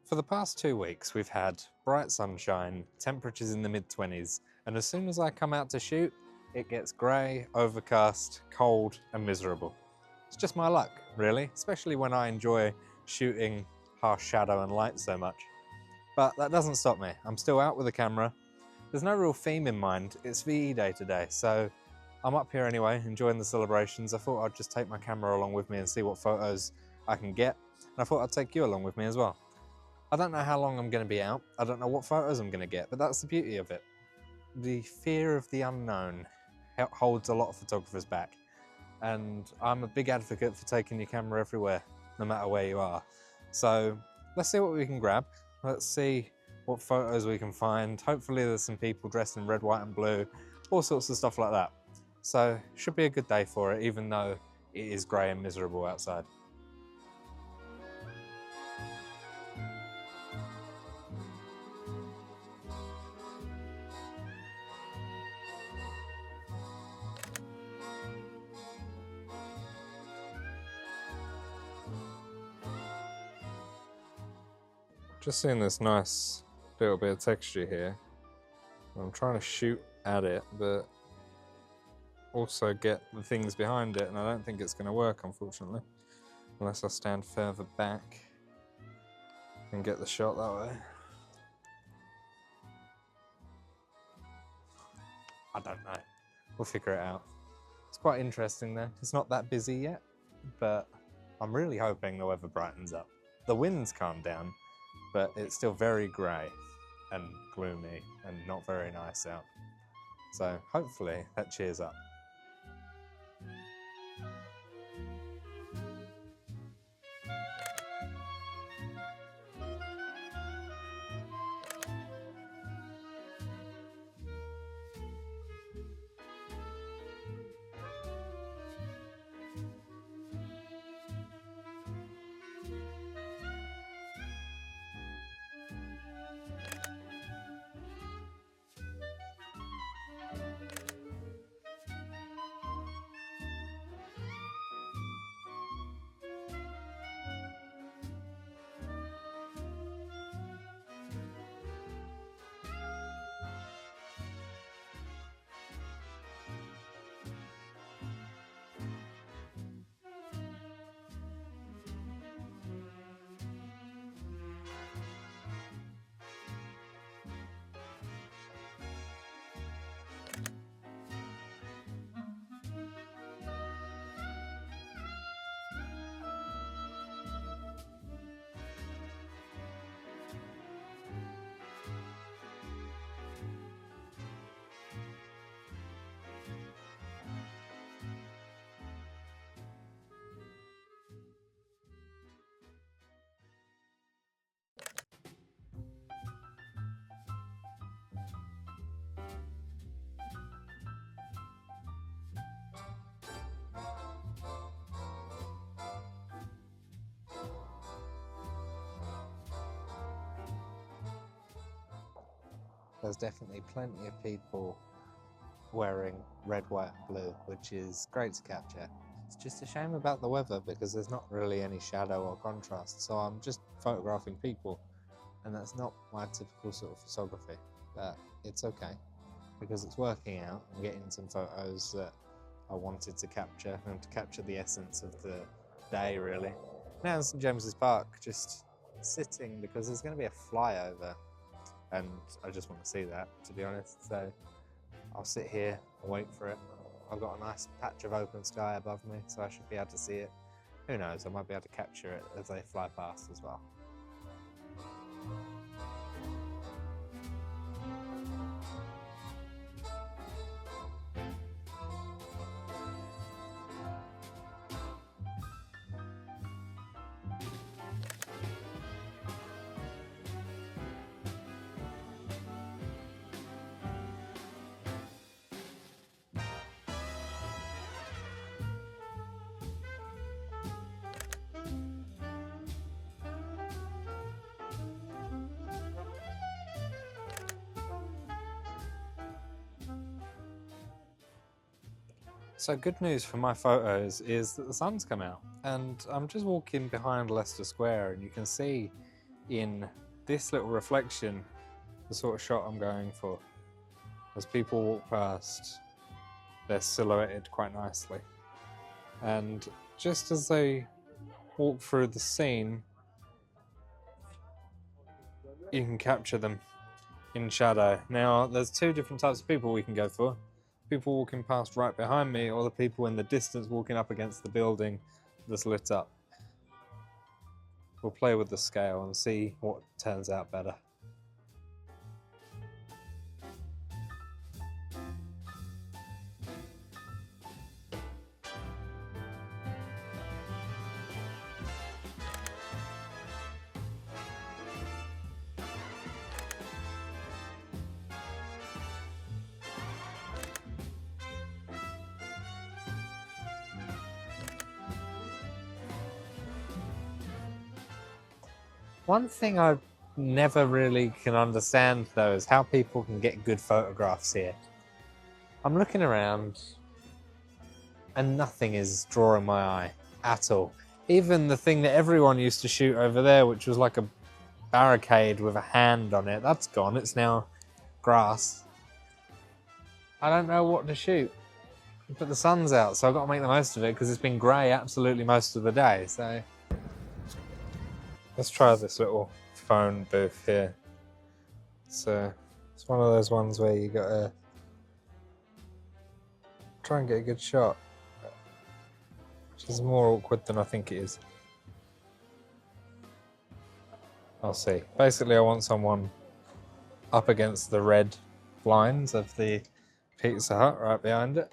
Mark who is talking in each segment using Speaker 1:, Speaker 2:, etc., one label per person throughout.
Speaker 1: For the past 2 weeks, we've had bright sunshine, temperatures in the mid-20s, and as soon as I come out to shoot, it gets grey, overcast, cold, and miserable. It's just my luck, really, especially when I enjoy shooting harsh shadow and light so much. But that doesn't stop me. I'm still out with the camera. There's no real theme in mind. It's VE Day today, so I'm up here anyway, enjoying the celebrations. I thought I'd just take my camera along with me and see what photos I can get, and I thought I'd take you along with me as well. I don't know how long I'm going to be out. I don't know what photos I'm going to get, but that's the beauty of it. The fear of the unknown holds a lot of photographers back, and I'm a big advocate for taking your camera everywhere, no matter where you are. So let's see what we can grab. Let's see what photos we can find. Hopefully there's some people dressed in red, white and blue, all sorts of stuff like that. So should be a good day for it, even though it is grey and miserable outside. Just seeing this nice little bit of texture here. I'm trying to shoot at it, but also get the things behind it, and I don't think it's going to work, unfortunately, unless I stand further back and get the shot that way. I don't know. We'll figure it out. It's quite interesting though. It's not that busy yet, but I'm really hoping the weather brightens up. The wind's calmed down, but it's still very grey and gloomy and not very nice out. So hopefully that cheers up. There's definitely plenty of people wearing red, white and blue, which is great to capture. It's just a shame about the weather because there's not really any shadow or contrast, so I'm just photographing people, and that's not my typical sort of photography, but it's okay because it's working out. I'm getting some photos that I wanted to capture and to capture the essence of the day, really. Now in St James's Park, just sitting because there's going to be a flyover, and I just want to see that, to be honest. So I'll sit here and wait for it. I've got a nice patch of open sky above me, so I should be able to see it. Who knows, I might be able to capture it as they fly past as well. So good news for my photos is that the sun's come out, and I'm just walking behind Leicester Square, and you can see in this little reflection, the sort of shot I'm going for. As people walk past, they're silhouetted quite nicely. And just as they walk through the scene, you can capture them in shadow. Now, there's two different types of people we can go for. People walking past right behind me, or the people in the distance walking up against the building that's lit up. We'll play with the scale and see what turns out better. One thing I never really can understand though is how people can get good photographs here. I'm looking around and nothing is drawing my eye at all. Even the thing that everyone used to shoot over there, which was like a barricade with a hand on it, that's gone. It's now grass. I don't know what to shoot. But the sun's out, so I've got to make the most of it because it's been grey absolutely most of the day. So let's try this little phone booth here. So it's one of those ones where you gotta try and get a good shot, which is more awkward than I think it is. I'll see. Basically, I want someone up against the red blinds of the Pizza Hut right behind it.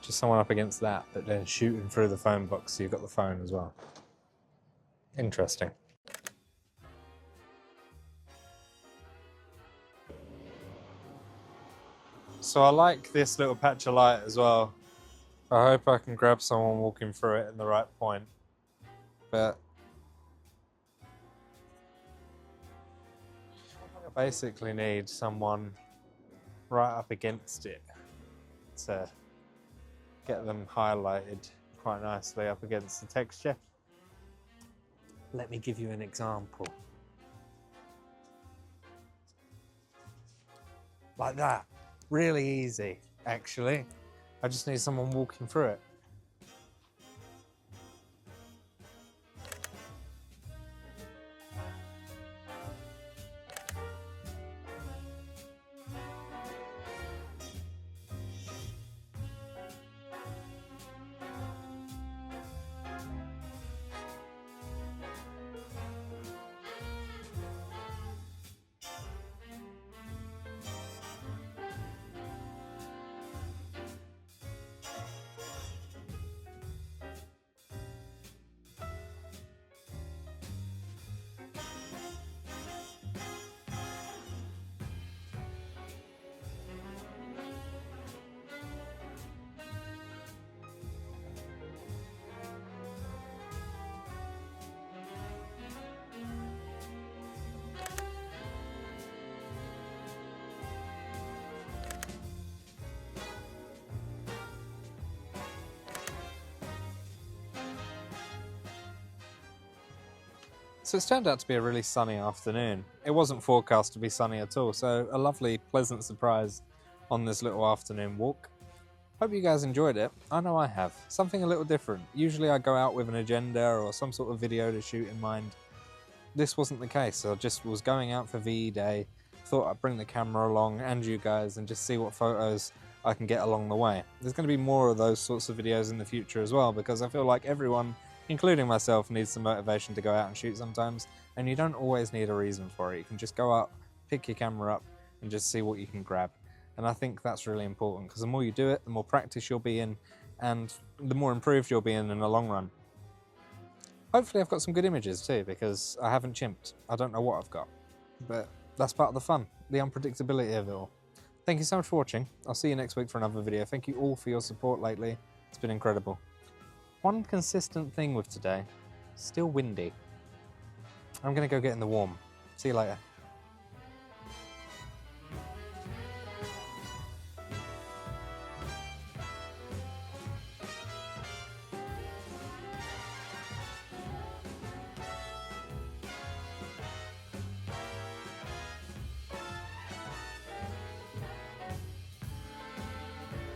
Speaker 1: Just someone up against that, but then shooting through the phone box so you've got the phone as well. Interesting. So I like this little patch of light as well. I hope I can grab someone walking through it in the right point. But I basically need someone right up against it to get them highlighted quite nicely up against the texture. Let me give you an example. Like that. Really easy, actually. I just need someone walking through it. So it's turned out to be a really sunny afternoon. It wasn't forecast to be sunny at all, so a lovely, pleasant surprise on this little afternoon walk. Hope you guys enjoyed it. I know I have. Something a little different. Usually I go out with an agenda or some sort of video to shoot in mind. This wasn't the case. I just was going out for VE Day, thought I'd bring the camera along and you guys and just see what photos I can get along the way. There's going to be more of those sorts of videos in the future as well, because I feel like everyone, including myself, needs some motivation to go out and shoot sometimes, and you don't always need a reason for it. You can just go out, pick your camera up, and just see what you can grab. And I think that's really important, because the more you do it, the more practice you'll be in, and the more improved you'll be in the long run. Hopefully I've got some good images too, because I haven't chimped. I don't know what I've got, but that's part of the fun, the unpredictability of it all. Thank you so much for watching. I'll see you next week for another video. Thank you all for your support lately. It's been incredible. One consistent thing with today, still windy. I'm gonna go get in the warm. See you later.